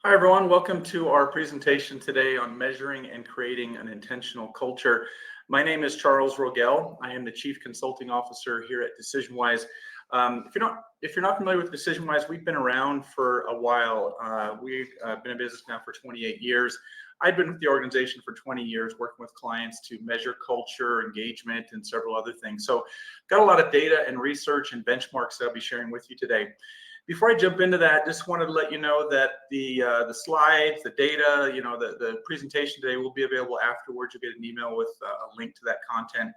Hi, everyone. Welcome to our presentation today on measuring and creating an intentional culture. My name is Charles Rogel. I am the Chief Consulting Officer here at DecisionWise. If you're not familiar with DecisionWise, we've been around for a while. We've been in business now for 28 years. I've been with the organization for 20 years, working with clients to measure culture, engagement, and several other things. So got a lot of data and research and benchmarks that I'll be sharing with you today. Before I jump into that, just wanted to let you know that the slides, the data, the presentation today will be available afterwards. You'll get an email with a link to that content.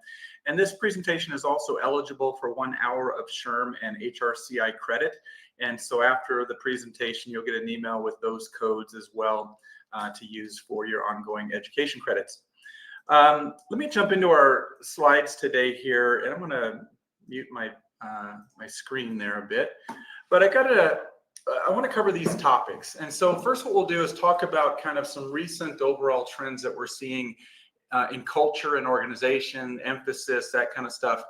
And this presentation is also eligible for 1 hour of SHRM and HRCI credit. And so after the presentation, you'll get an email with those codes as well to use for your ongoing education credits. Let me jump into our slides today here, and I'm going to mute my screen there a bit. But I want to cover these topics. And so first what we'll do is talk about kind of some recent overall trends that we're seeing in culture and organization, emphasis, that kind of stuff.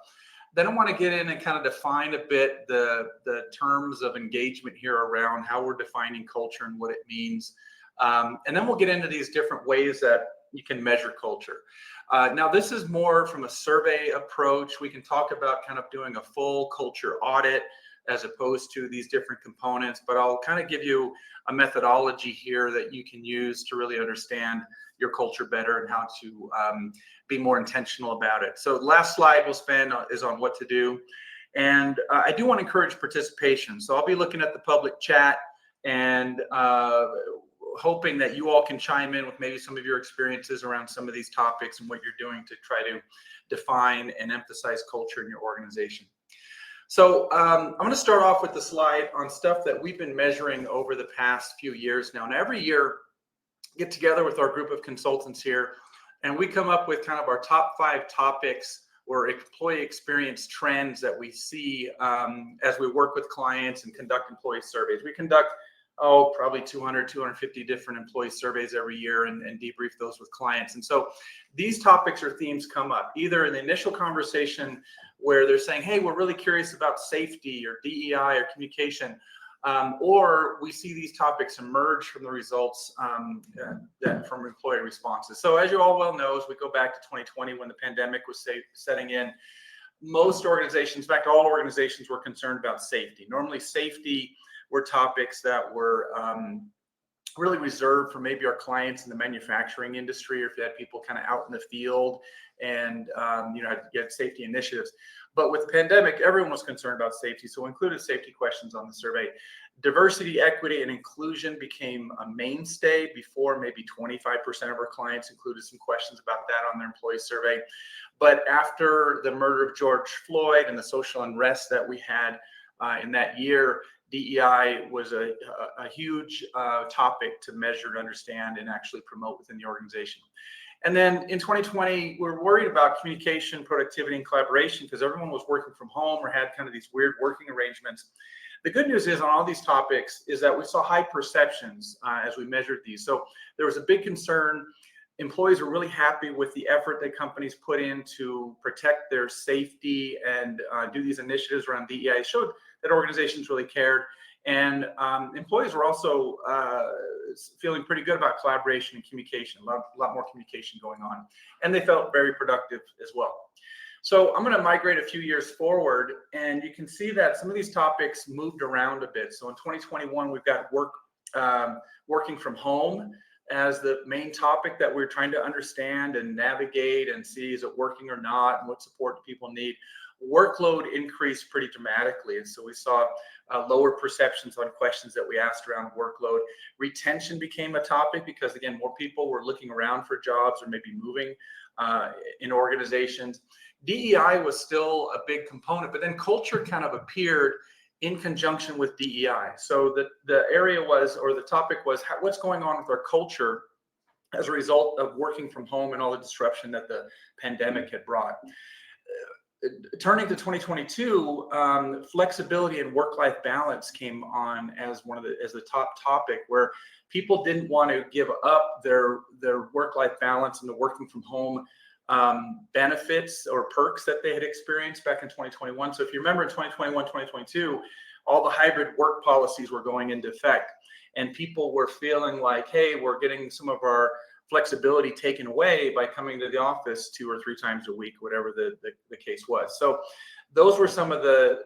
Then I want to get in and kind of define a bit the terms of engagement here around how we're defining culture and what it means. And then we'll get into these different ways that you can measure culture. Now, this is more from a survey approach. We can talk about kind of doing a full culture audit as opposed to these different components, but I'll kind of give you a methodology here that you can use to really understand your culture better and how to be more intentional about it. So the last slide we'll spend is on what to do. And I do want to encourage participation. So I'll be looking at the public chat and hoping that you all can chime in with maybe some of your experiences around some of these topics and what you're doing to try to define and emphasize culture in your organization. So I'm going to start off with the slide on stuff that we've been measuring over the past few years now. And every year, get together with our group of consultants here, and we come up with kind of our top 5 topics or employee experience trends that we see as we work with clients and conduct employee surveys. We conduct probably 200, 250 different employee surveys every year and debrief those with clients. And so these topics or themes come up either in the initial conversation where they're saying, hey, we're really curious about safety or DEI or communication, or we see these topics emerge from the results from employee responses. So as you all well know, as we go back to 2020 when the pandemic was setting in, most organizations, in fact, all organizations were concerned about safety. Normally safety were topics that were really reserved for maybe our clients in the manufacturing industry, or if you had people kind of out in the field and had to get safety initiatives. But with the pandemic, everyone was concerned about safety, so we included safety questions on the survey. Diversity, equity, and inclusion became a mainstay. Before, maybe 25% of our clients included some questions about that on their employee survey. But after the murder of George Floyd and the social unrest that we had in that year, DEI was a huge topic to measure, to understand, and actually promote within the organization. And then in 2020, we're worried about communication, productivity, and collaboration because everyone was working from home or had kind of these weird working arrangements. The good news is on all these topics is that we saw high perceptions as we measured these. So there was a big concern. Employees were really happy with the effort that companies put in to protect their safety and do these initiatives around DEI. It showed that organizations really cared. And employees were also feeling pretty good about collaboration and communication, a lot more communication going on. And they felt very productive as well. So I'm going to migrate a few years forward, and you can see that some of these topics moved around a bit. So in 2021, we've got working from home as the main topic that we're trying to understand and navigate and see, is it working or not, and what support do people need. Workload increased pretty dramatically, and so we saw lower perceptions on questions that we asked around workload. Retention became a topic because, again, more people were looking around for jobs or maybe moving in organizations. DEI was still a big component, but then culture kind of appeared in conjunction with DEI. So the area was, or the topic was, what's going on with our culture as a result of working from home and all the disruption that the pandemic had brought. Turning to 2022, flexibility and work-life balance came on as the top topic, where people didn't want to give up their work-life balance and the working from home benefits or perks that they had experienced back in 2021. So if you remember in 2021, 2022, all the hybrid work policies were going into effect, and people were feeling like, hey, we're getting some of our flexibility taken away by coming to the office 2 or 3 times a week, whatever the case was. So those were some of the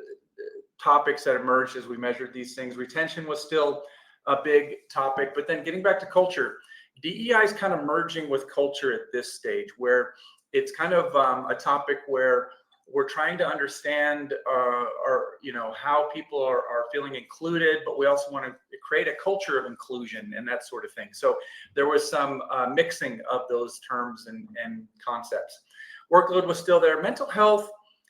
topics that emerged as we measured these things. Retention was still a big topic, but then getting back to culture, DEI is kind of merging with culture at this stage, where it's kind of a topic where we're trying to understand how people are feeling included, but we also want to create a culture of inclusion and that sort of thing. So there was some mixing of those terms and concepts. Workload was still there. Mental health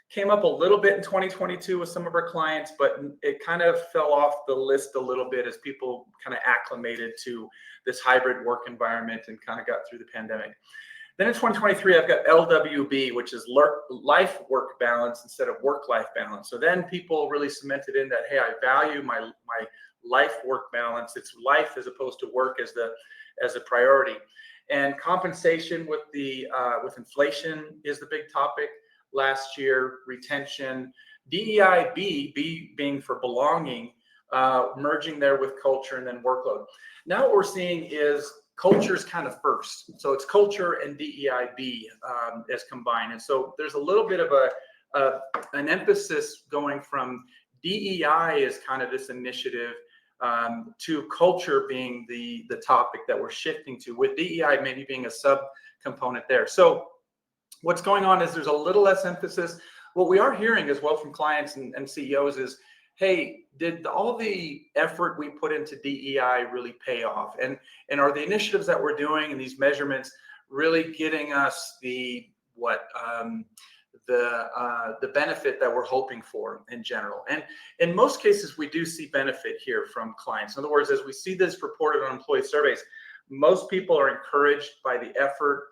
came up a little bit in 2022 with some of our clients, but it kind of fell off the list a little bit as people kind of acclimated to this hybrid work environment and kind of got through the pandemic. Then in 2023, I've got LWB, which is life-work balance instead of work-life balance. So then people really cemented in that, hey, I value my life-work balance. It's life as opposed to work as a priority. And compensation with inflation is the big topic last year. Retention, DEI, B being for belonging, merging there with culture, and then workload. Now what we're seeing is culture is kind of first. So it's culture and DEIB as combined. And so there's a little bit of an emphasis going from DEI as kind of this initiative to culture being the topic that we're shifting to, with DEI maybe being a sub-component there. So what's going on is there's a little less emphasis. What we are hearing as well from clients and CEOs is, hey, did all the effort we put into DEI really pay off? And are the initiatives that we're doing and these measurements really getting us the benefit that we're hoping for in general? And in most cases, we do see benefit here from clients. In other words, as we see this reported on employee surveys, most people are encouraged by the effort.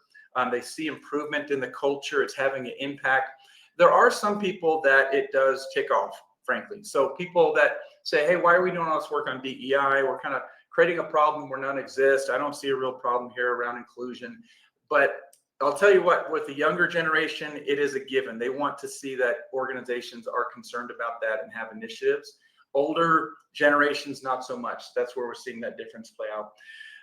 They see improvement in the culture. It's having an impact. There are some people that it does tick off, frankly. So people that say, hey, why are we doing all this work on DEI? We're kind of creating a problem where none exists. I don't see a real problem here around inclusion. But I'll tell you what, with the younger generation, it is a given. They want to see that organizations are concerned about that and have initiatives. Older generations, not so much. That's where we're seeing that difference play out.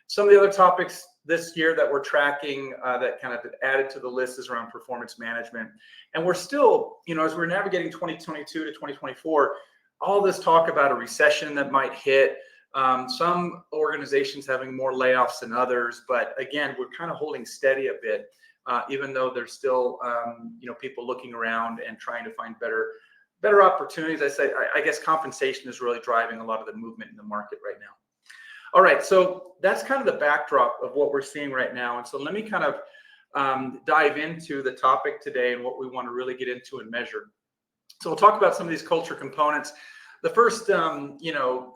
Some of the other topics this year that we're tracking that kind of added to the list is around performance management. And we're still, as we're navigating 2022 to 2024, all this talk about a recession that might hit, some organizations having more layoffs than others. But again, we're kind of holding steady a bit, even though there's still, people looking around and trying to find better opportunities. I guess compensation is really driving a lot of the movement in the market right now. All right, so that's kind of the backdrop of what we're seeing right now. And so let me kind of dive into the topic today and what we want to really get into and measure. So we'll talk about some of these culture components. The first,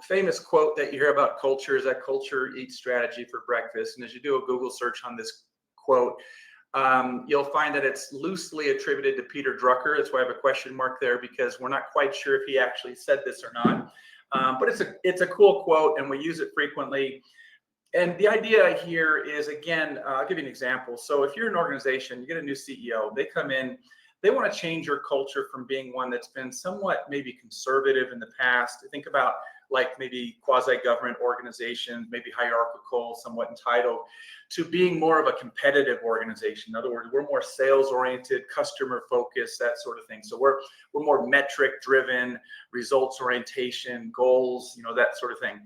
famous quote that you hear about culture is that culture eats strategy for breakfast. And as you do a Google search on this quote, you'll find that it's loosely attributed to Peter Drucker. That's why I have a question mark there, because we're not quite sure if he actually said this or not. But it's a cool quote, and we use it frequently. And the idea here is, again, I'll give you an example. So if you're an organization, you get a new CEO, they come in, they want to change your culture from being one that's been somewhat maybe conservative in the past. Think about like maybe quasi-government organizations, maybe hierarchical, somewhat entitled, to being more of a competitive organization. In other words, we're more sales-oriented, customer-focused, that sort of thing. So we're more metric-driven, results orientation, goals, that sort of thing.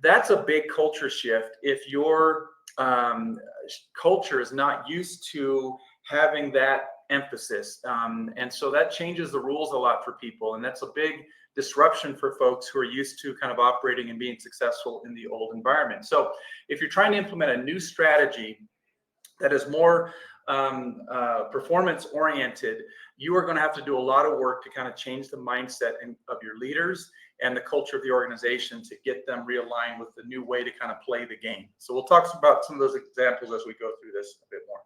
That's a big culture shift if your culture is not used to having that emphasis. And so that changes the rules a lot for people. And that's a big disruption for folks who are used to kind of operating and being successful in the old environment. So if you're trying to implement a new strategy that is more performance oriented, you are going to have to do a lot of work to kind of change the mindset of your leaders and the culture of the organization to get them realigned with the new way to kind of play the game. So we'll talk about some of those examples as we go through this a bit more.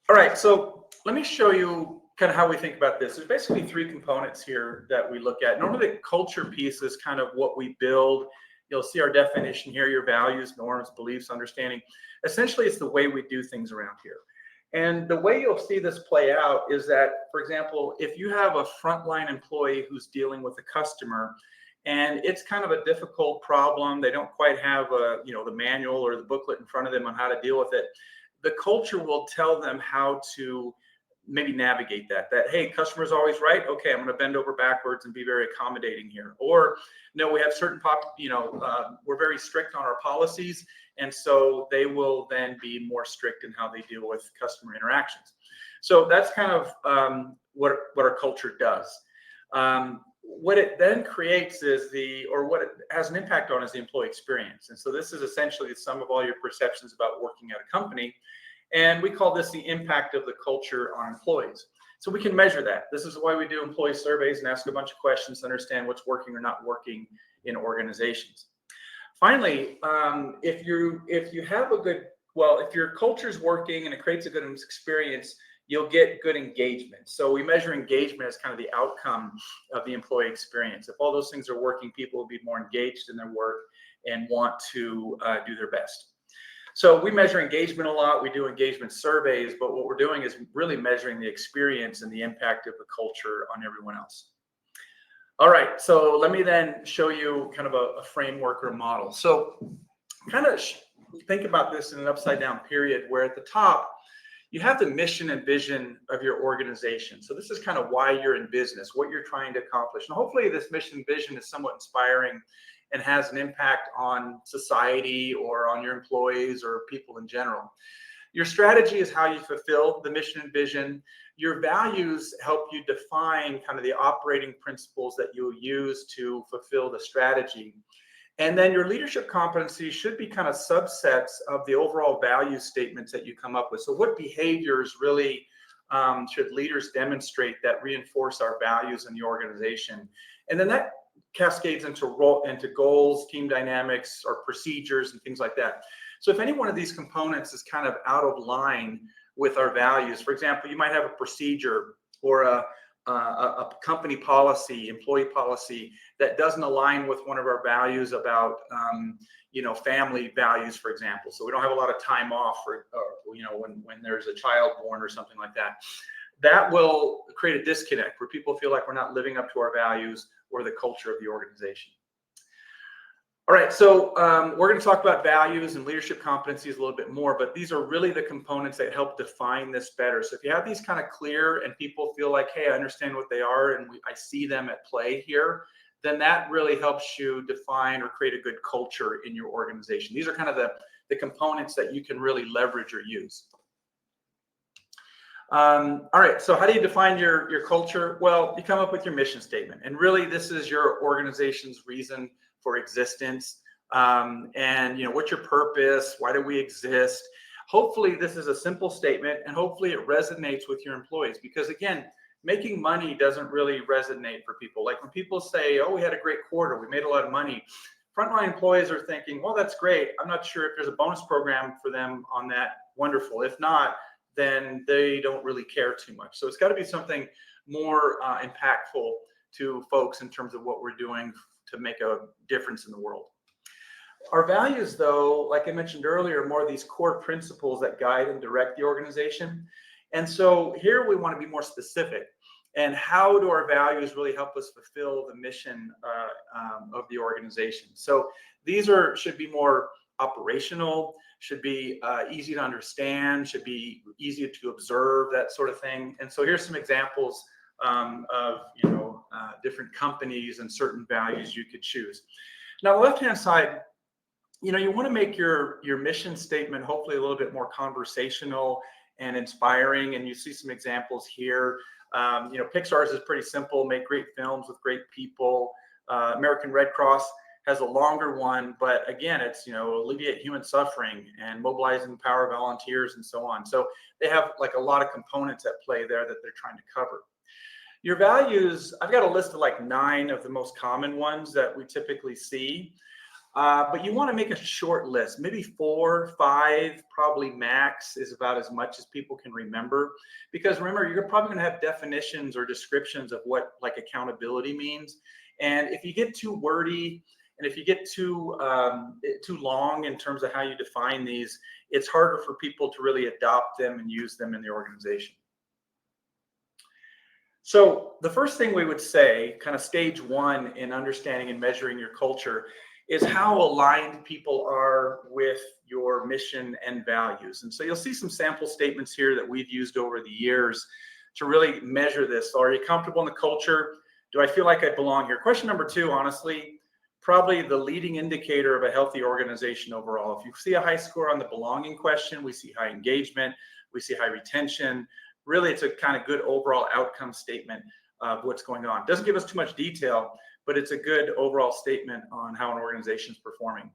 All right, so let me show you kind of how we think about this. There's basically 3 components here that we look at. Normally, the culture piece is kind of what we build. You'll see our definition here, your values, norms, beliefs, understanding. Essentially, it's the way we do things around here. And the way you'll see this play out is that, for example, if you have a frontline employee who's dealing with a customer and it's kind of a difficult problem, they don't quite have the manual or the booklet in front of them on how to deal with it, the culture will tell them how to maybe navigate that, hey, customer's always right. Okay, I'm going to bend over backwards and be very accommodating here. Or no, we have certain we're very strict on our policies. And so they will then be more strict in how they deal with customer interactions. So that's kind of what our culture does. What it then creates is what it has an impact on is the employee experience. And so this is essentially the sum of all your perceptions about working at a company. And we call this the impact of the culture on employees. So we can measure that. This is why we do employee surveys and ask a bunch of questions to understand what's working or not working in organizations. Finally, if your culture is working and it creates a good experience, you'll get good engagement. So we measure engagement as kind of the outcome of the employee experience. If all those things are working, people will be more engaged in their work and want to do their best. So we measure engagement a lot. We do engagement surveys, but what we're doing is really measuring the experience and the impact of the culture on everyone else. All right, so let me then show you kind of a framework or a model. So kind of think about this in an upside down period where at the top, you have the mission and vision of your organization. So this is kind of why you're in business, what you're trying to accomplish. And hopefully this mission and vision is somewhat inspiring and has an impact on society or on your employees or people in general. Your strategy is how you fulfill the mission and vision. Your values help you define kind of the operating principles that you'll use to fulfill the strategy. And then your leadership competencies should be kind of subsets of the overall value statements that you come up with. So what behaviors really should leaders demonstrate that reinforce our values in the organization? And then that cascades into goals, team dynamics, or procedures and things like that. So if any one of these components is kind of out of line with our values, for example, you might have a procedure or a company policy, employee policy that doesn't align with one of our values about, family values, for example. So we don't have a lot of time off or when there's a child born or something like that. That will create a disconnect where people feel like we're not living up to our values or the culture of the organization. All right, so we're going to talk about values and leadership competencies a little bit more, but these are really the components that help define this better. So if you have these kind of clear and people feel like, hey, I understand what they are and I see them at play here, then that really helps you define or create a good culture in your organization. These are kind of the components that you can really leverage or use. All right, so how do you define your culture? Well, you come up with your mission statement, and really this is your organization's reason for existence. And what's your purpose? Why do we exist? Hopefully this is a simple statement, and hopefully it resonates with your employees, because again, making money doesn't really resonate for people. Like when people say, oh, we had a great quarter, we made a lot of money, frontline employees are thinking, well, that's great. I'm not sure if there's a bonus program for them on that. Wonderful. If not, then they don't really care too much. So it's got to be something more impactful to folks in terms of what we're doing to make a difference in the world. Our values, though, like I mentioned earlier, are more of these core principles that guide and direct the organization. And so here we want to be more specific. And how do our values really help us fulfill the mission of the organization? So these should be more operational, should be easy to understand, should be easy to observe, that sort of thing. And so here's some examples of different companies and certain values you could choose. Now, on the left-hand side, you want to make your mission statement hopefully a little bit more conversational and inspiring. And you see some examples here. Pixar's is pretty simple: make great films with great people. American Red Cross has a longer one, but again, it's, alleviate human suffering and mobilize and empower volunteers and so on. So they have like a lot of components at play there that they're trying to cover. Your values, I've got a list of like 9 of the most common ones that we typically see, but you want to make a short list, maybe 4, 5, probably max is about as much as people can remember. Because remember, you're probably going to have definitions or descriptions of what like accountability means. And if you get too wordy, And if you get too long in terms of how you define these, it's harder for people to really adopt them and use them in the organization. So the first thing we would say, kind of stage one in understanding and measuring your culture, is how aligned people are with your mission and values. And so you'll see some sample statements here that we've used over the years to really measure this. So are you comfortable in the culture? Do I feel like I belong here? Question number two, honestly, probably the leading indicator of a healthy organization overall. If you see a high score on the belonging question, we see high engagement, we see high retention. Really, it's a kind of good overall outcome statement of what's going on. Doesn't give us too much detail, but it's a good overall statement on how an organization is performing.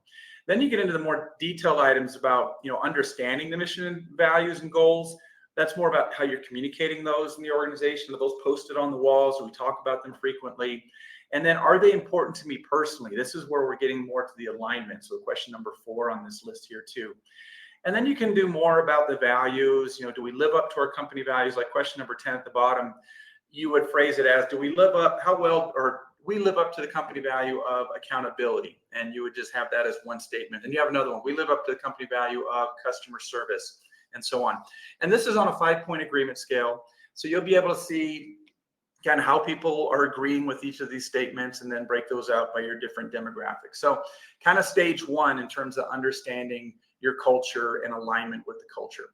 Then you get into the more detailed items about, understanding the mission and values and goals. That's more about how you're communicating those in the organization. Are those posted on the walls? Do we talk about them frequently? And then, are they important to me personally? This is where we're getting more to the alignment. So question number 4 on this list here too. And then you can do more about the values. Do we live up to our company values? Like question number 10 at the bottom, you would phrase it as, do we live up, how well, or we live up to the company value of accountability? And you would just have that as one statement. And you have another one, we live up to the company value of customer service, and so on. And this is on a 5-point agreement scale. So you'll be able to see kind of how people are agreeing with each of these statements and then break those out by your different demographics. So kind of stage one in terms of understanding your culture and alignment with the culture.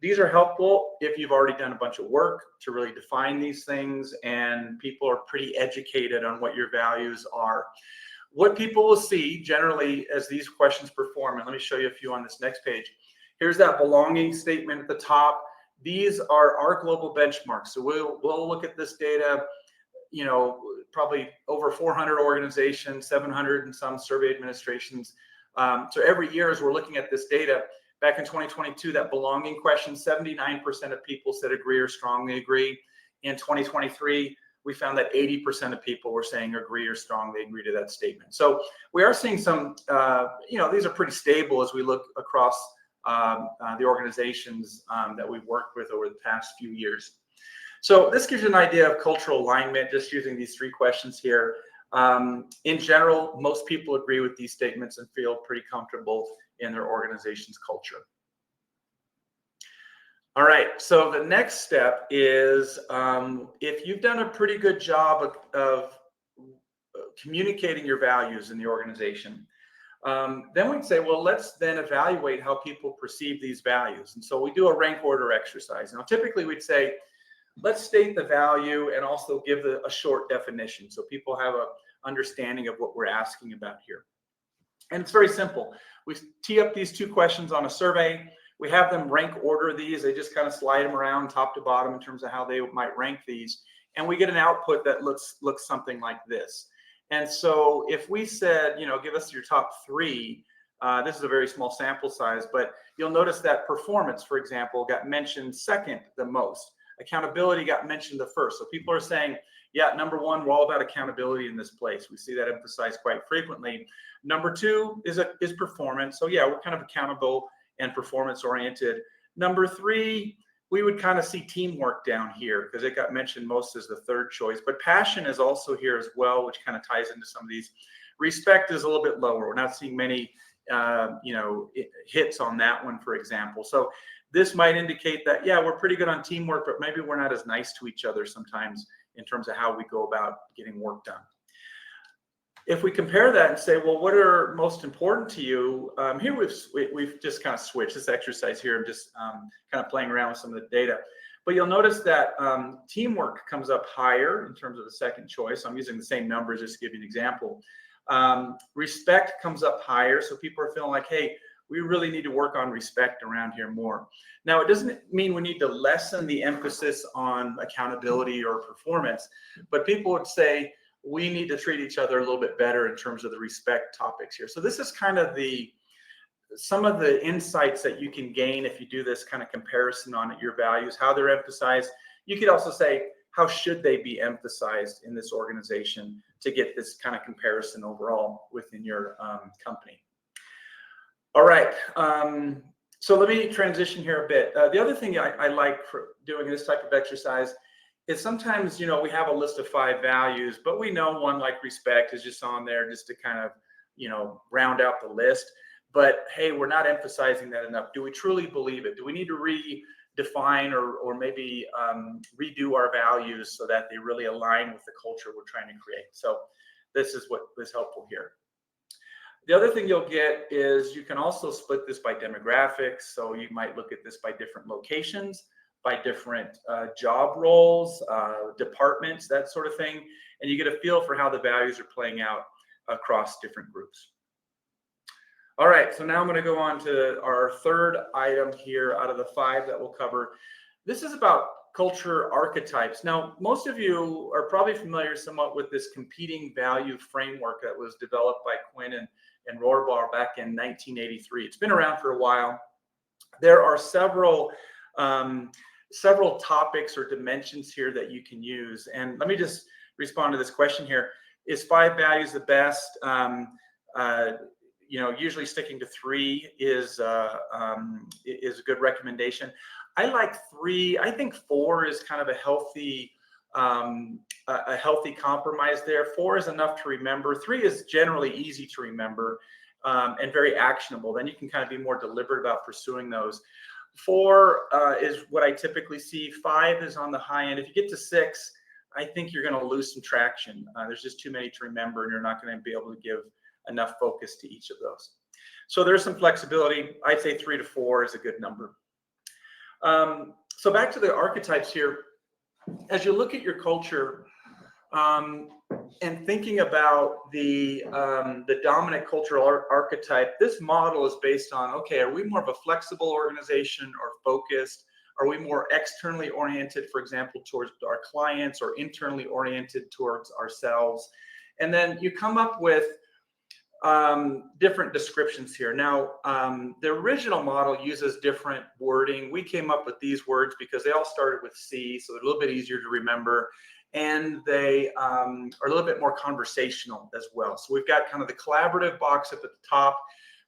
These are helpful if you've already done a bunch of work to really define these things and people are pretty educated on what your values are. What people will see generally as these questions perform, and let me show you a few on this next page. Here's that belonging statement at the top. These are our global benchmarks. So we'll look at this data, probably over 400 organizations, 700 and some survey administrations. So every year as we're looking at this data, back in 2022, that belonging question, 79% of people said agree or strongly agree. In 2023, we found that 80% of people were saying agree or strongly agree to that statement. So we are seeing some, these are pretty stable as we look across the organizations that we've worked with over the past few years. So this gives you an idea of cultural alignment, just using these 3 questions here. In general, most people agree with these statements and feel pretty comfortable in their organization's culture. All right, so the next step is if you've done a pretty good job of communicating your values in the organization, then we'd say, well, let's then evaluate how people perceive these values. And so we do a rank order exercise. Now, typically we'd say, let's state the value and also give a short definition so people have an understanding of what we're asking about here. And it's very simple. We tee up these 2 questions on a survey. We have them rank order these. They just kind of slide them around top to bottom in terms of how they might rank these. And we get an output that looks something like this. And so if we said, give us your top 3, this is a very small sample size, but you'll notice that performance, for example, got mentioned second the most. Accountability got mentioned the first. So people are saying, yeah, number 1, we're all about accountability in this place. We see that emphasized quite frequently. Number 2 is performance. So yeah, we're kind of accountable and performance oriented. Number 3, we would kind of see teamwork down here because it got mentioned most as the 3rd choice. But passion is also here as well, which kind of ties into some of these. Respect is a little bit lower. We're not seeing many hits on that one, for example. So this might indicate that, yeah, we're pretty good on teamwork, but maybe we're not as nice to each other sometimes in terms of how we go about getting work done. If we compare that and say, well, what are most important to you? Here we've just kind of switched this exercise here. I'm just kind of playing around with some of the data. But you'll notice that teamwork comes up higher in terms of the 2nd choice. I'm using the same numbers just to give you an example. Respect comes up higher. So people are feeling like, hey, we really need to work on respect around here more. Now, it doesn't mean we need to lessen the emphasis on accountability or performance, but people would say we need to treat each other a little bit better in terms of the respect topics here. So this is kind of some of the insights that you can gain if you do this kind of comparison on your values, how they're emphasized. You could also say, how should they be emphasized in this organization to get this kind of comparison overall within your company. All right, so let me transition here a bit. The other thing I like for doing this type of exercise is sometimes, we have a list of 5 values, but we know one like respect is just on there just to kind of, round out the list. But hey, we're not emphasizing that enough. Do we truly believe it? Do we need to redefine or maybe redo our values so that they really align with the culture we're trying to create? So this is what is helpful here. The other thing you'll get is you can also split this by demographics. So you might look at this by different locations, by different job roles, departments, that sort of thing. And you get a feel for how the values are playing out across different groups. All right, so now I'm going to go on to our third item here out of the 5 that we'll cover. This is about culture archetypes. Now, most of you are probably familiar somewhat with this competing value framework that was developed by Quinn and Rogel back in 1983. It's been around for a while. There are several topics or dimensions here that you can use. And let me just respond to this question here. Is 5 values the best? Usually sticking to 3 is a good recommendation. I like 3. I think 4 is kind of a healthy compromise there. 4 is enough to remember. 3 is generally easy to remember and very actionable. Then you can kind of be more deliberate about pursuing those. 4 is what I typically see. 5 is on the high end. If you get to 6, I think you're going to lose some traction. There's just too many to remember, and you're not going to be able to give enough focus to each of those. So there's some flexibility. I'd say 3 to 4 is a good number. So back to the archetypes here. As you look at your culture and thinking about the dominant cultural archetype, this model is based on, okay, are we more of a flexible organization or focused? Are we more externally oriented, for example, towards our clients, or internally oriented towards ourselves? And then you come up with different descriptions here. Now, the original model uses different wording. We came up with these words because they all started with C, so they're a little bit easier to remember, and they are a little bit more conversational as well. So we've got kind of the collaborative box up at the top,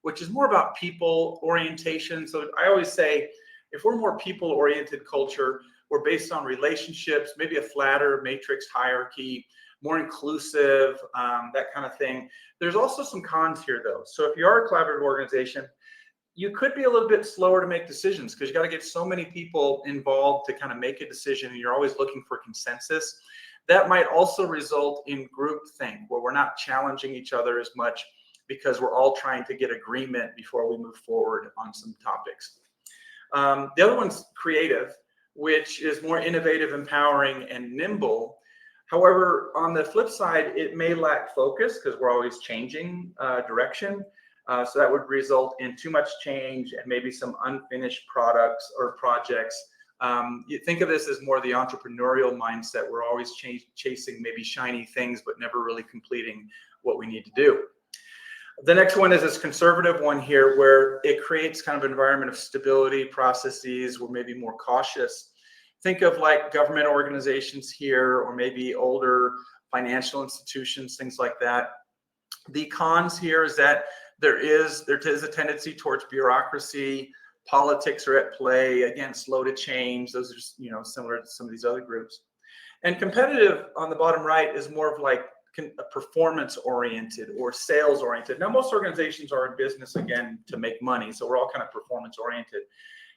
which is more about people orientation. So I always say, if we're more people-oriented culture, we're based on relationships, maybe a flatter matrix hierarchy, more inclusive, that kind of thing. There's also some cons here, though. So if you are a collaborative organization, you could be a little bit slower to make decisions because you got to get so many people involved to kind of make a decision, and you're always looking for consensus. That might also result in groupthink, where we're not challenging each other as much because we're all trying to get agreement before we move forward on some topics. The other one's creative, which is more innovative, empowering, and nimble. However, on the flip side, it may lack focus because we're always changing direction. So that would result in too much change and maybe some unfinished products or projects. You think of this as more the entrepreneurial mindset. We're always chasing maybe shiny things, but never really completing what we need to do. The next one is this conservative one here, where it creates kind of an environment of stability, processes. We're maybe more cautious. Think of like government organizations here, or maybe older financial institutions, things like that. The cons here is that there is a tendency towards bureaucracy. Politics are at play. Again, slow to change. Those are just, similar to some of these other groups. And competitive on the bottom right is more of like performance oriented or sales oriented. Now, most organizations are in business, again, to make money. So we're all kind of performance oriented.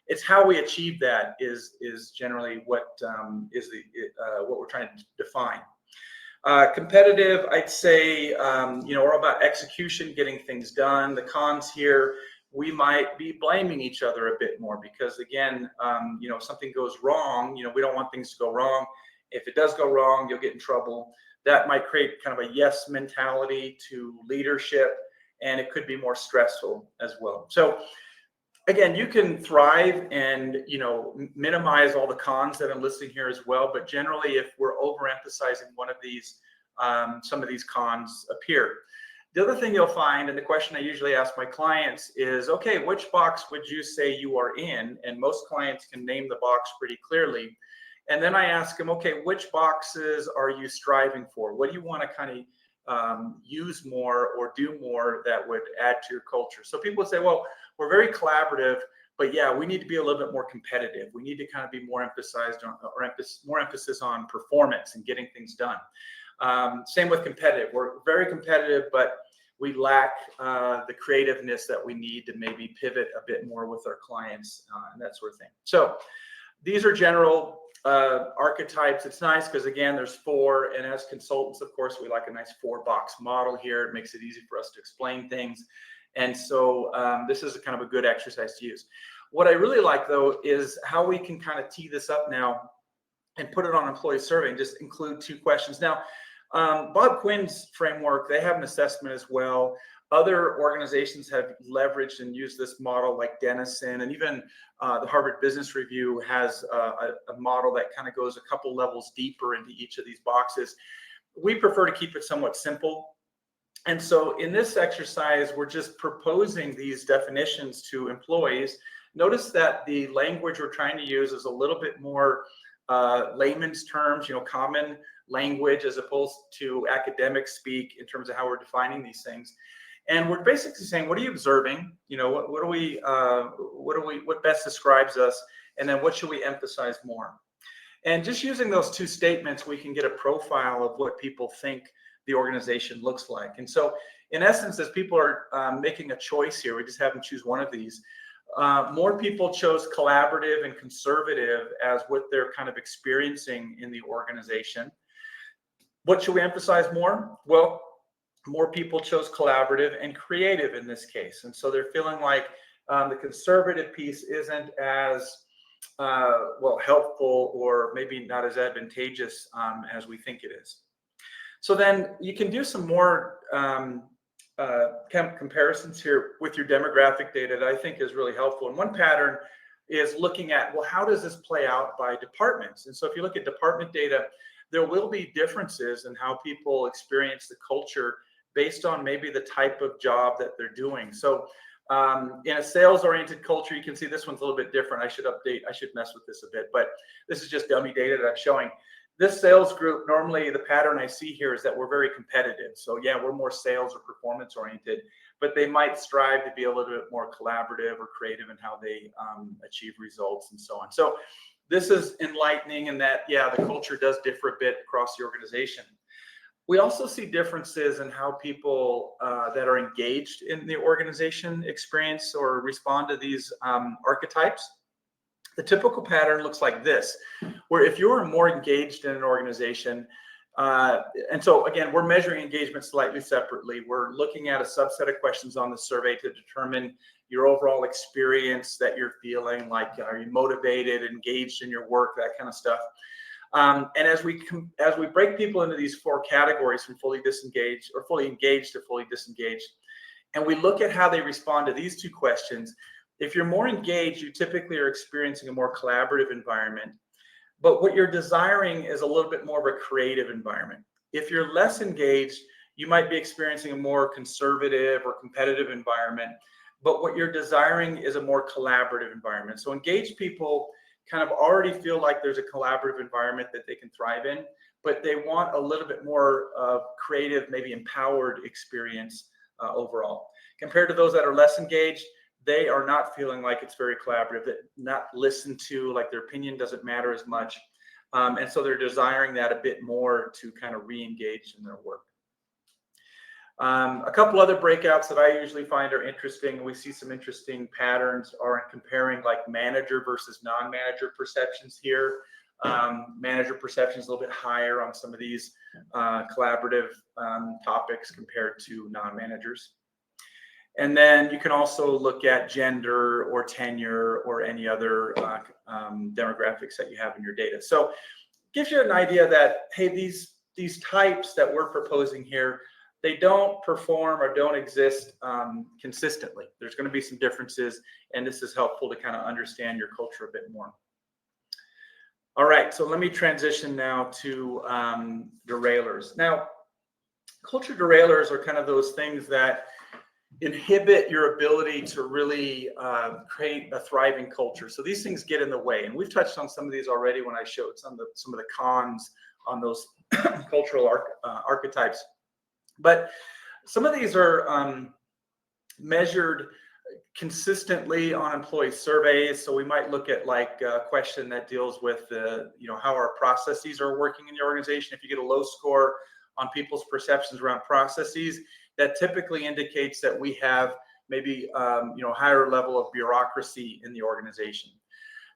It's how we achieve that is generally what we're trying to define. Competitive, I'd say, we're all about execution, getting things done. The cons here, we might be blaming each other a bit more because, again, if something goes wrong, we don't want things to go wrong. If it does go wrong, you'll get in trouble. That might create kind of a yes mentality to leadership, and it could be more stressful as well. So again, you can thrive and minimize all the cons that I'm listing here as well. But generally, if we're overemphasizing one of these, some of these cons appear. The other thing you'll find, and the question I usually ask my clients is, okay, which box would you say you are in? And most clients can name the box pretty clearly. And then I ask them, okay, which boxes are you striving for? What do you want to kind of use more or do more that would add to your culture? So people would say, well, we're very collaborative, but yeah, we need to be a little bit more competitive. We need to kind of be more emphasized on, or more emphasis on performance and getting things done. Same with competitive. We're very competitive, but we lack the creativeness that we need to maybe pivot a bit more with our clients and that sort of thing. So these are general archetypes. It's nice because, again, there's 4, and as consultants, of course, we like a nice 4-box model here. It makes it easy for us to explain things. And so this is a kind of a good exercise to use. What I really like, though, is how we can kind of tee this up now and put it on employee survey and just include 2 questions. Now, Bob Quinn's framework, they have an assessment as well. Other organizations have leveraged and used this model, like Denison, and even the Harvard Business Review has a model that kind of goes a couple levels deeper into each of these boxes. We prefer to keep it somewhat simple. And so in this exercise, we're just proposing these definitions to employees. Notice that the language we're trying to use is a little bit more layman's terms, common language, as opposed to academic speak in terms of how we're defining these things. And we're basically saying, what are you observing? What best describes us? And then what should we emphasize more? And just using those 2 statements, we can get a profile of what people think the organization looks like. And so in essence, as people are making a choice here, we just have them choose one of these. More people chose collaborative and conservative as what they're kind of experiencing in the organization. What should we emphasize more? Well, more people chose collaborative and creative in this case. And so they're feeling like the conservative piece isn't as helpful, or maybe not as advantageous as we think it is. So then you can do some more comparisons here with your demographic data that I think is really helpful. And one pattern is looking at, well, how does this play out by departments? And so if you look at department data, there will be differences in how people experience the culture based on maybe the type of job that they're doing. So in a sales-oriented culture, you can see this one's a little bit different. I should mess with this a bit, but this is just dummy data that I'm showing. This sales group, normally the pattern I see here is that we're very competitive. So yeah, we're more sales or performance oriented, but they might strive to be a little bit more collaborative or creative in how they achieve results and so on. So this is enlightening in that, yeah, the culture does differ a bit across the organization. We also see differences in how people that are engaged in the organization experience or respond to these archetypes. The typical pattern looks like this, where if you're more engaged in an organization, and so again, we're measuring engagement slightly separately. We're looking at a subset of questions on the survey to determine your overall experience that you're feeling, like are you motivated, engaged in your work, that kind of stuff. And as we break people into these 4 categories, from fully disengaged or fully engaged to fully disengaged, and we look at how they respond to these 2 questions, if you're more engaged, you typically are experiencing a more collaborative environment. But what you're desiring is a little bit more of a creative environment. If you're less engaged, you might be experiencing a more conservative or competitive environment. But what you're desiring is a more collaborative environment. So engaged people kind of already feel like there's a collaborative environment that they can thrive in, but they want a little bit more creative, maybe empowered experience overall. Compared to those that are less engaged, they are not feeling like it's very collaborative, that not listened to, like their opinion doesn't matter as much. And so they're desiring that a bit more to kind of re-engage in their work. A couple other breakouts that I usually find are interesting. We see some interesting patterns are in comparing like manager versus non-manager perceptions here. Manager perception is a little bit higher on some of these collaborative topics compared to non-managers. And then you can also look at gender or tenure or any other demographics that you have in your data. So it gives you an idea that, hey, these types that we're proposing here, they don't perform or don't exist consistently. There's going to be some differences, and this is helpful to kind of understand your culture a bit more. All right, so let me transition now to derailers. Now, culture derailers are kind of those things that inhibit your ability to really create a thriving culture. So these things get in the way, and we've touched on some of these already when I showed some of the cons on those cultural archetypes. But some of these are measured consistently on employee surveys. So we might look at like a question that deals with how our processes are working in the organization. If you get a low score on people's perceptions around processes, that typically indicates that we have maybe higher level of bureaucracy in the organization.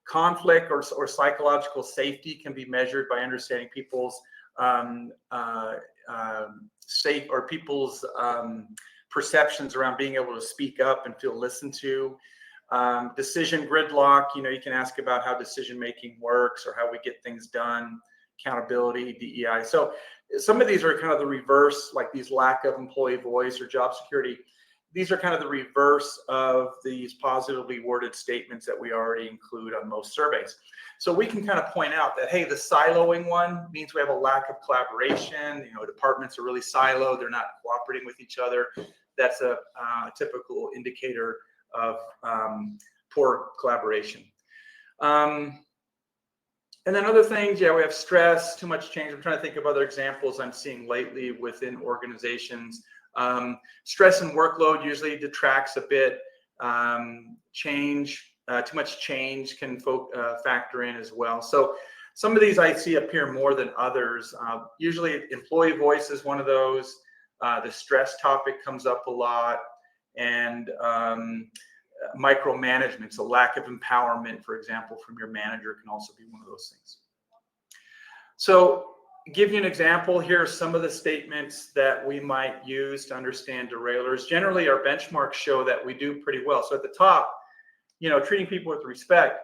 Conflict or psychological safety can be measured by understanding people's perceptions around being able to speak up and feel listened to. Decision gridlock, you can ask about how decision making works or how we get things done. Accountability, DEI. So some of these are kind of the reverse, like these lack of employee voice or job security. These are kind of the reverse of these positively worded statements that we already include on most surveys. So we can kind of point out that, hey, the siloing one means we have a lack of collaboration. Departments are really siloed. They're not cooperating with each other. That's a typical indicator of poor collaboration. And then other things, we have stress, too much change. I'm trying to think of other examples I'm seeing lately within organizations. Stress and workload usually detracts a bit. Too much change can factor in as well. So some of these I see appear more than others. Usually employee voice is one of those. The stress topic comes up a lot. And micromanagement, so lack of empowerment, for example, from your manager can also be one of those things. So give you an example. Here are some of the statements that we might use to understand derailers. Generally, our benchmarks show that we do pretty well. So at the top, treating people with respect,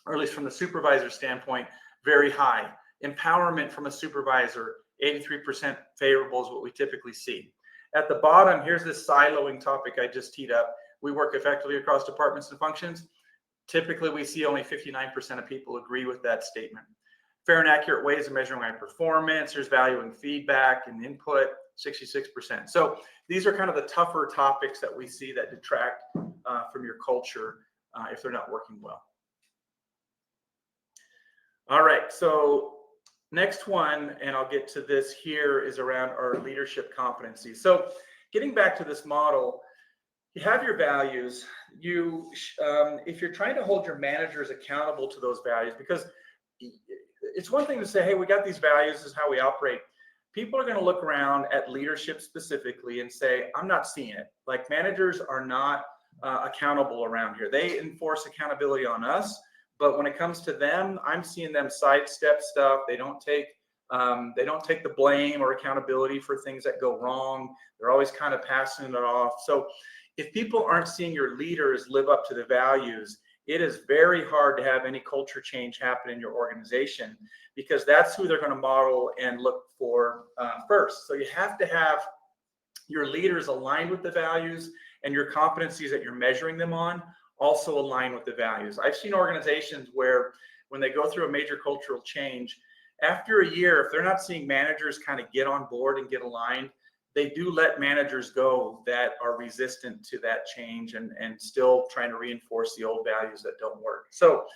or at least from the supervisor standpoint, very high. Empowerment from a supervisor, 83% favorable is what we typically see. At the bottom, here's this siloing topic I just teed up. We work effectively across departments and functions. Typically, we see only 59% of people agree with that statement. Fair and accurate ways of measuring my performance. There's value in feedback and input, 66%. So these are kind of the tougher topics that we see that detract from your culture if they're not working well. All right, so next one, and I'll get to this here, is around our leadership competencies. So getting back to this model, you have your values. If you're trying to hold your managers accountable to those values, because it's one thing to say, hey, we got these values, this is how we operate. People are going to look around at leadership specifically and say, I'm not seeing it. Like, managers are not accountable around here. They enforce accountability on us, but when it comes to them, I'm seeing them sidestep stuff. They don't take the blame or accountability for things that go wrong. They're always kind of passing it off. So if people aren't seeing your leaders live up to the values, it is very hard to have any culture change happen in your organization, because that's who they're going to model and look for first. So you have to have your leaders aligned with the values, and your competencies that you're measuring them on also align with the values. I've seen organizations where when they go through a major cultural change, after a year, if they're not seeing managers kind of get on board and get aligned, they do let managers go that are resistant to that change and still trying to reinforce the old values that don't work. So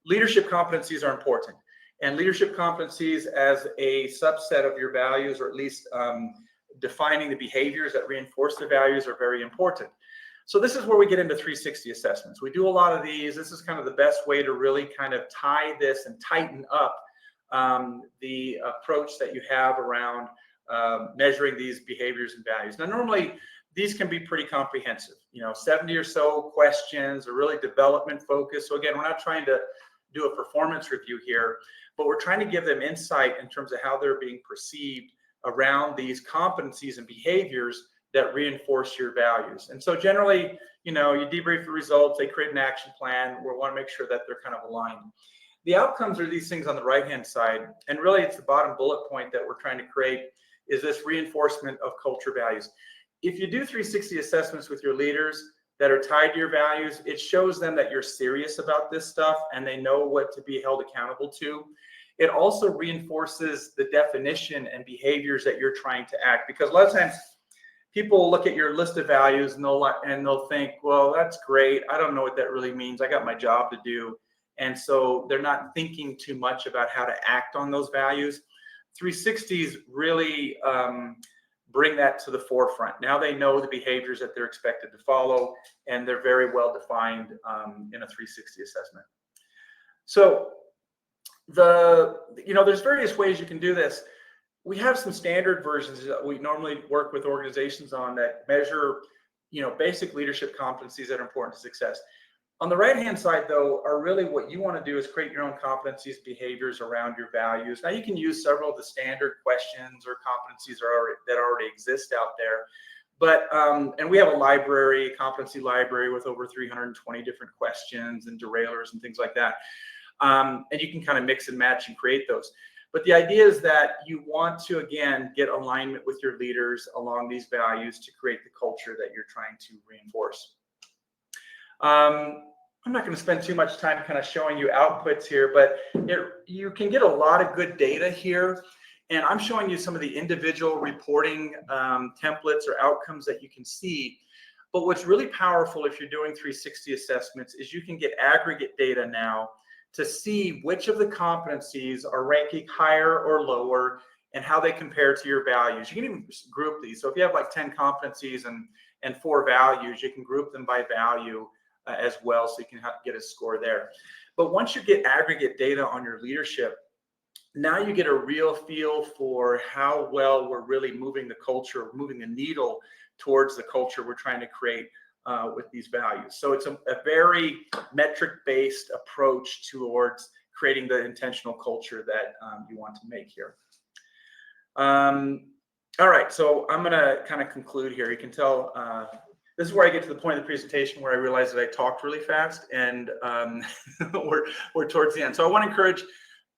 leadership competencies are important, and leadership competencies as a subset of your values, or at least defining the behaviors that reinforce the values, are very important. So this is where we get into 360 assessments. We do a lot of these. This is kind of the best way to really kind of tie this and tighten up the approach that you have around measuring these behaviors and values. Now, normally these can be pretty comprehensive, 70 or so questions are really development focused. So again, we're not trying to do a performance review here, but we're trying to give them insight in terms of how they're being perceived around these competencies and behaviors that reinforce your values. And so generally, you debrief the results, they create an action plan. We want to make sure that they're kind of aligned. The outcomes are these things on the right-hand side. And really, it's the bottom bullet point that we're trying to create, is this reinforcement of culture values. If you do 360 assessments with your leaders that are tied to your values, it shows them that you're serious about this stuff and they know what to be held accountable to. It also reinforces the definition and behaviors that you're trying to act, because a lot of times people look at your list of values and they'll think, well, that's great. I don't know what that really means. I got my job to do. And so they're not thinking too much about how to act on those values. 360s really bring that to the forefront. Now they know the behaviors that they're expected to follow, and they're very well defined in a 360 assessment. So there's various ways you can do this. we have some standard versions that we normally work with organizations on that measure, basic leadership competencies that are important to success. On the right-hand side, though, are really what you want to do is create your own competencies, behaviors around your values. Now, you can use several of the standard questions or competencies that already exist out there. But, and we have a library, competency library with over 320 different questions and derailers and things like that. And you can kind of mix and match and create those. But the idea is that you want to, again, get alignment with your leaders along these values to create the culture that you're trying to reinforce. I'm not going to spend too much time kind of showing you outputs here, but you can get a lot of good data here. And I'm showing you some of the individual reporting templates or outcomes that you can see. But what's really powerful if you're doing 360 assessments is you can get aggregate data now to see which of the competencies are ranking higher or lower and how they compare to your values. You can even group these. So if you have like 10 competencies and 4 values, you can group them by value as well, so you can get a score there. But once you get aggregate data on your leadership, now you get a real feel for how well we're really moving the culture, moving the needle towards the culture we're trying to create with these values. So it's a very metric-based approach towards creating the intentional culture that you want to make here. All right, so I'm going to kind of conclude here. You can tell this is where I get to the point of the presentation where I realize that I talked really fast, and we're towards the end. So I want to encourage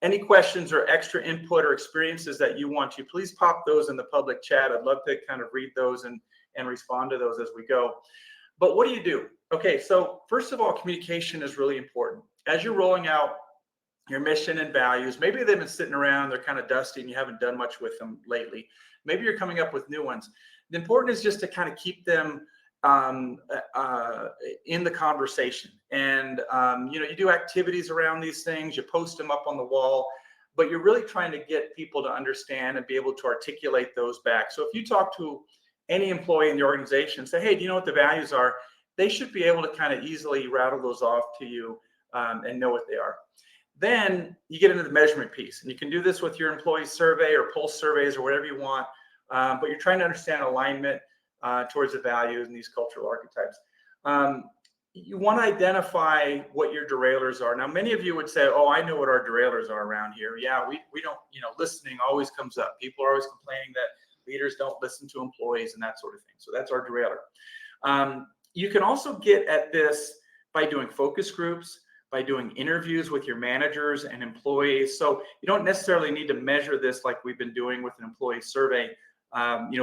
any questions or extra input or experiences that you want to, please pop those in the public chat. I'd love to kind of read those and respond to those as we go. But what do you do? Okay, so first of all, communication is really important. As you're rolling out your mission and values, maybe they've been sitting around, they're kind of dusty and you haven't done much with them lately. Maybe you're coming up with new ones. The important is just to kind of keep them in the conversation. And, you do activities around these things, you post them up on the wall, but you're really trying to get people to understand and be able to articulate those back. So if you talk to any employee in the organization, say, hey, do you know what the values are? They should be able to kind of easily rattle those off to you and know what they are. Then you get into the measurement piece, and you can do this with your employee survey or pulse surveys or whatever you want, but you're trying to understand alignment towards the values and these cultural archetypes. You want to identify what your derailers are. Now, many of you would say, oh, I know what our derailers are around here. Yeah, we don't, listening always comes up. People are always complaining that leaders don't listen to employees and that sort of thing. So that's our derailer. You can also get at this by doing focus groups, by doing interviews with your managers and employees. So you don't necessarily need to measure this like we've been doing with an employee survey.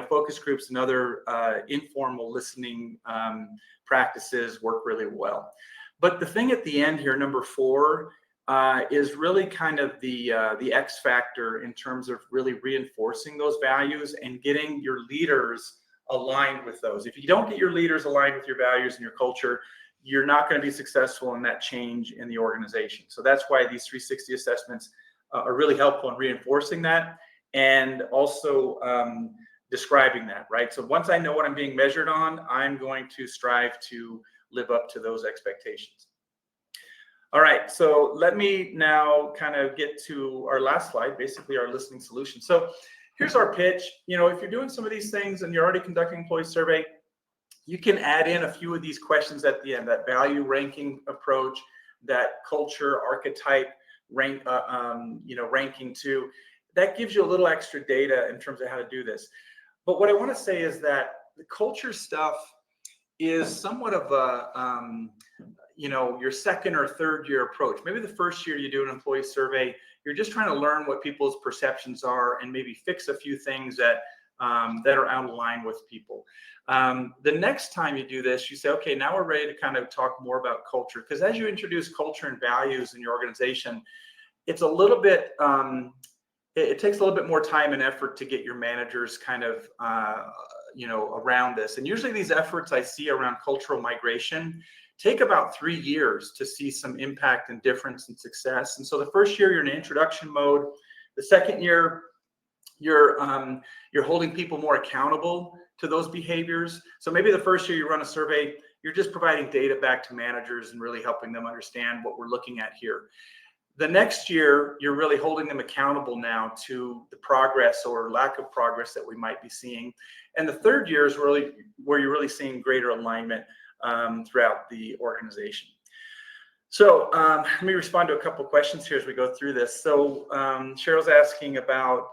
Focus groups and other informal listening practices work really well. But the thing at the end here, number 4, is really kind of the X factor in terms of really reinforcing those values and getting your leaders aligned with those. If you don't get your leaders aligned with your values and your culture, you're not going to be successful in that change in the organization. So that's why these 360 assessments are really helpful in reinforcing that and also describing that, right? So once I know what I'm being measured on, I'm going to strive to live up to those expectations. All right, so let me now kind of get to our last slide, basically our listening solution. So here's our pitch. If you're doing some of these things and you're already conducting an employee survey, you can add in a few of these questions at the end, that value ranking approach, that culture archetype ranking too. That gives you a little extra data in terms of how to do this. But what I want to say is that the culture stuff is somewhat of a, your second or third year approach. Maybe the first year you do an employee survey, you're just trying to learn what people's perceptions are and maybe fix a few things that are out of line with people. The next time you do this, you say, okay, now we're ready to kind of talk more about culture. Because as you introduce culture and values in your organization, it's a little bit, it takes a little bit more time and effort to get your managers kind of, around this. And usually these efforts I see around cultural migration take about 3 years to see some impact and difference and success. And so the first year you're in introduction mode. The second year, you're holding people more accountable to those behaviors. So maybe the first year you run a survey, you're just providing data back to managers and really helping them understand what we're looking at here. The next year, you're really holding them accountable now to the progress or lack of progress that we might be seeing. And the third year is really where you're really seeing greater alignment throughout the organization. So let me respond to a couple of questions here as we go through this. So Cheryl's asking about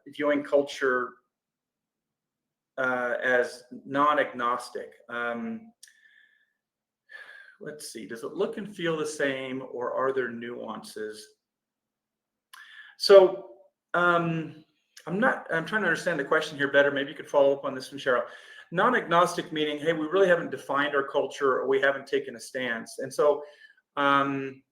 viewing culture as non-agnostic. Let's see, does it look and feel the same, or are there nuances? So I'm trying to understand the question here better. Maybe you could follow up on this one, Cheryl. Non-agnostic meaning, hey, we really haven't defined our culture, or we haven't taken a stance. And so and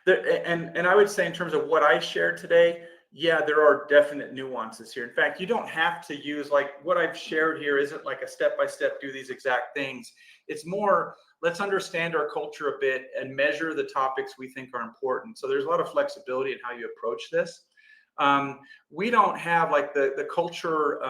I would say in terms of what I shared today, yeah, there are definite nuances here. In fact, you don't have to use, like, what I've shared here isn't like a step-by-step do these exact things. It's more, let's understand our culture a bit and measure the topics we think are important. So there's a lot of flexibility in how you approach this. We don't have like the culture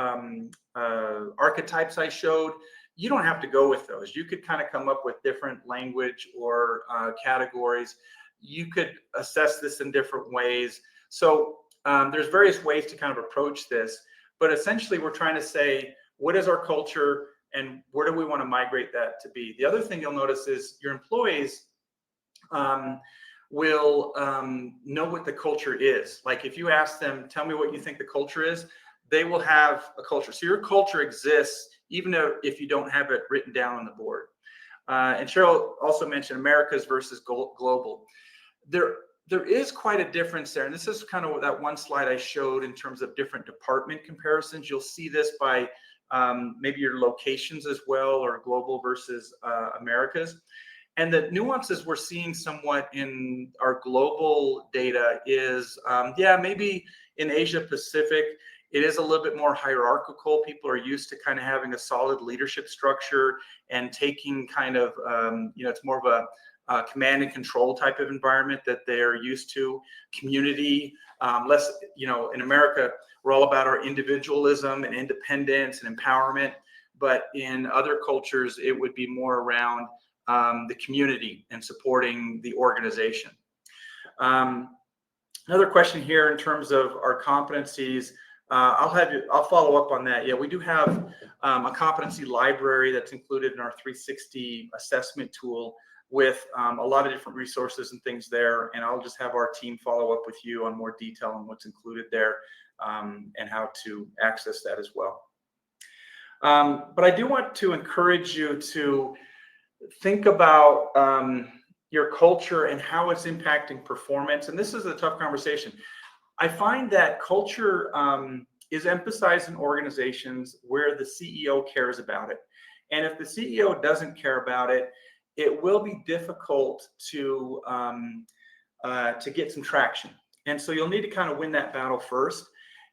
archetypes I showed. You don't have to go with those. You could kind of come up with different language or categories. You could assess this in different ways. So there's various ways to kind of approach this, but essentially we're trying to say, what is our culture and where do we want to migrate that to be? The other thing you'll notice is your employees will know what the culture is. Like if you ask them, tell me what you think the culture is, they will have a culture. So your culture exists even if you don't have it written down on the board. And Cheryl also mentioned Americas versus global. There is quite a difference there. And this is kind of that one slide I showed in terms of different department comparisons. You'll see this by maybe your locations as well, or global versus Americas. And the nuances we're seeing somewhat in our global data is, yeah, maybe in Asia Pacific, it is a little bit more hierarchical. People are used to kind of having a solid leadership structure and taking kind of, it's more of a command and control type of environment that they're used to. Community, less, in America, we're all about our individualism and independence and empowerment. But in other cultures, it would be more around the community and supporting the organization. Another question here in terms of our competencies. I'll follow up on that. Yeah, we do have a competency library that's included in our 360 assessment tool with a lot of different resources and things there. And I'll just have our team follow up with you on more detail on what's included there and how to access that as well. But I do want to encourage you to think about your culture and how it's impacting performance. And this is a tough conversation. I find that culture is emphasized in organizations where the CEO cares about it. And if the CEO doesn't care about it, it will be difficult to get some traction. And so you'll need to kind of win that battle first.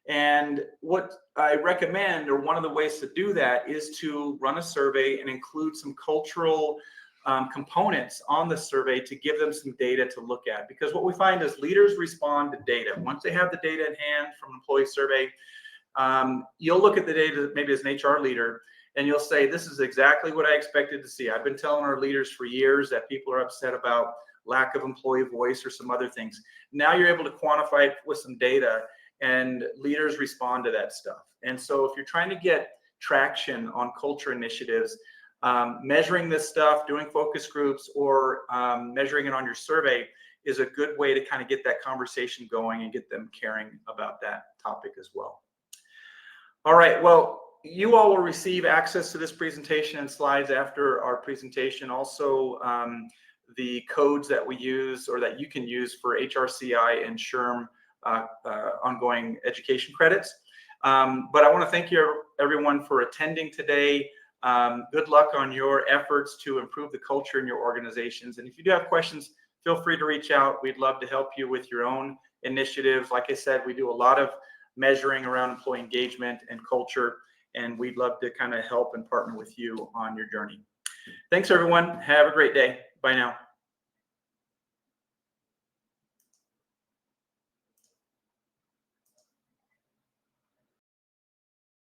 And what I recommend, or one of the ways to do that, is to run a survey and include some cultural components on the survey to give them some data to look at. Because what we find is leaders respond to data. Once they have the data in hand from an employee survey, you'll look at the data maybe as an HR leader, and you'll say, this is exactly what I expected to see. I've been telling our leaders for years that people are upset about lack of employee voice or some other things. Now you're able to quantify it with some data, and leaders respond to that stuff. And so if you're trying to get traction on culture initiatives, measuring this stuff, doing focus groups, or measuring it on your survey is a good way to kind of get that conversation going and get them caring about that topic as well. All right, well, you all will receive access to this presentation and slides after our presentation. Also, the codes that we use, or that you can use for HRCI and SHRM ongoing education credits. But I want to thank you, everyone, for attending today. Good luck on your efforts to improve the culture in your organizations. And if you do have questions, feel free to reach out. We'd love to help you with your own initiatives. Like I said, we do a lot of measuring around employee engagement and culture, and we'd love to kind of help and partner with you on your journey. Thanks, everyone. Have a great day. Bye now.